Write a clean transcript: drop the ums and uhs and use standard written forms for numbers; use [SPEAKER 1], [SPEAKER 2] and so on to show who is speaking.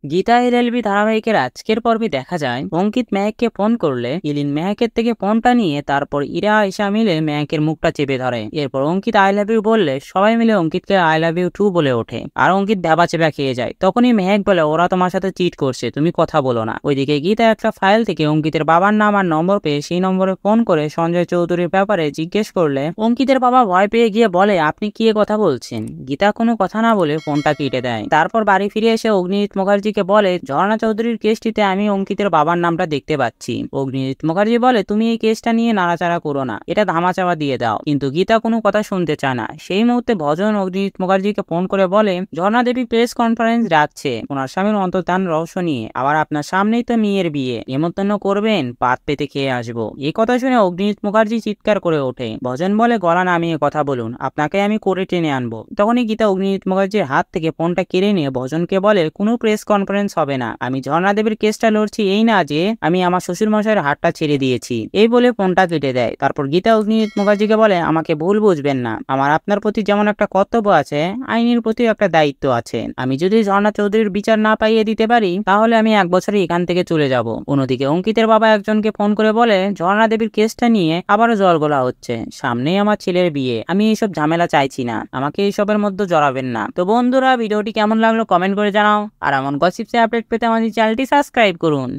[SPEAKER 1] Gita LLB ধারাবাহিকের আজকের পর্বে দেখা যায় অঙ্কিত মেহেককে ফোন করলে ইলিন মেহেকের থেকে ফোনটা নিয়ে তারপর ইরা ঈশা মিলে মেহেকের মুখটা চেপে ধরে। এরপর অঙ্কিত আই লাভ ইউ বললে সবাই মিলে অঙ্কিতকে আই লাভ ইউ টু বলে ওঠে আর অঙ্কিত ভ্যাবা চেপা খেয়ে যায়। তখনই মেহেক বলে ওরা তোমার সাথে চিট করছে, তুমি কথা বলো না। ওইদিকে গীতা একটা ফাইল থেকে অঙ্কিতের বাবার নাম আর নম্বর পেয়ে সেই নম্বরে ফোন করে সঞ্জয় চৌধুরীর ব্যাপারে জিজ্ঞেস করলে অঙ্কিতের বাবা ভয় পেয়ে গিয়ে বলে আপনি কি কথা বলছেন। গীতা কোনো কথা না বলে ফোনটা কেটে দেয়। তারপর বাড়ি ফিরে এসে অগ্নিজিৎ মুখার্জিকে বলে ঝর্ণা চৌধুরীর কেসটিতে আমি অঙ্কিতের বাবার নামটা দেখতে পাচ্ছি। অগ্নিজিৎ মুখার্জি বলে তুমি এই কেসটা নিয়ে নাড়াচাড়া করো না, এটা ধামাচাপা দিয়ে দাও। কিন্তু গীতা কোনো কথা শুনতে চায় না। সেই মুহূর্তে ভজন অগ্নিজিৎ মুখার্জিকে ফোন করে বলে ঝর্ণা দেবী প্রেস কনফারেন্স রাখছে ওনার স্বামীর অন্তর্ধান রহস্য নিয়ে, আবার আপনার সামনেই তো মেয়ের বিয়ে, নেমন্তন্ন করবেন, পাত পেতে খেয়ে আসবো। এই কথা শুনে অগ্নিজিৎ মুখার্জি চিৎকার করে ওঠে। ভজন বলে গলা নামিয়ে কথা বলুন, আপনাকে আমি করে টেনে আনবো। তখনই গীতা অগ্নিজিৎ মুখার্জির হাত থেকে ফোনটা কেড়ে নিয়ে ভজনকে বলে কোনো প্রেস কনফারেন্স হবে না, আমি ঝর্ণা দেবীর কেসটা লড়ছি এই না যে আমি আমার শ্বশুর মশাইয়ের হাতটা ছেড়ে দিয়েছি। এই বলে ফোনটা কেটে দেয়। তারপর গীতা অগ্নিজিৎ মুখার্জিকে বলে আমাকে ভুল বুঝবেন না, আমার আপনার প্রতি যেমন একটা কর্তব্য আছে আইনের প্রতি একটা দায়িত্ব আছে। আমি যদি ঝর্ণা চৌধুরীর বিচার না পাইয়ে দিতে পারি তাহলে আমি 1 বছরে এখান থেকে চলে যাব। অন্যদিকে অঙ্কিতের বাবা একজনকে ফোন করে বলে ঝর্ণা দেবীর কেসটা নিয়ে আবারও জলগোলা হচ্ছে, সামনেই আমার ছেলের বিয়ে, আমি এইসব ঝামেলা চাইছি না, আমাকে এইসবের মধ্যে জড়াবেন না। তো বন্ধুরা ভিডিওটি কেমন লাগলো কমেন্ট করে জানাও আর এমন গসিপসে আপডেট পেতে আমাদের চ্যানেলটি সাবস্ক্রাইব করুন।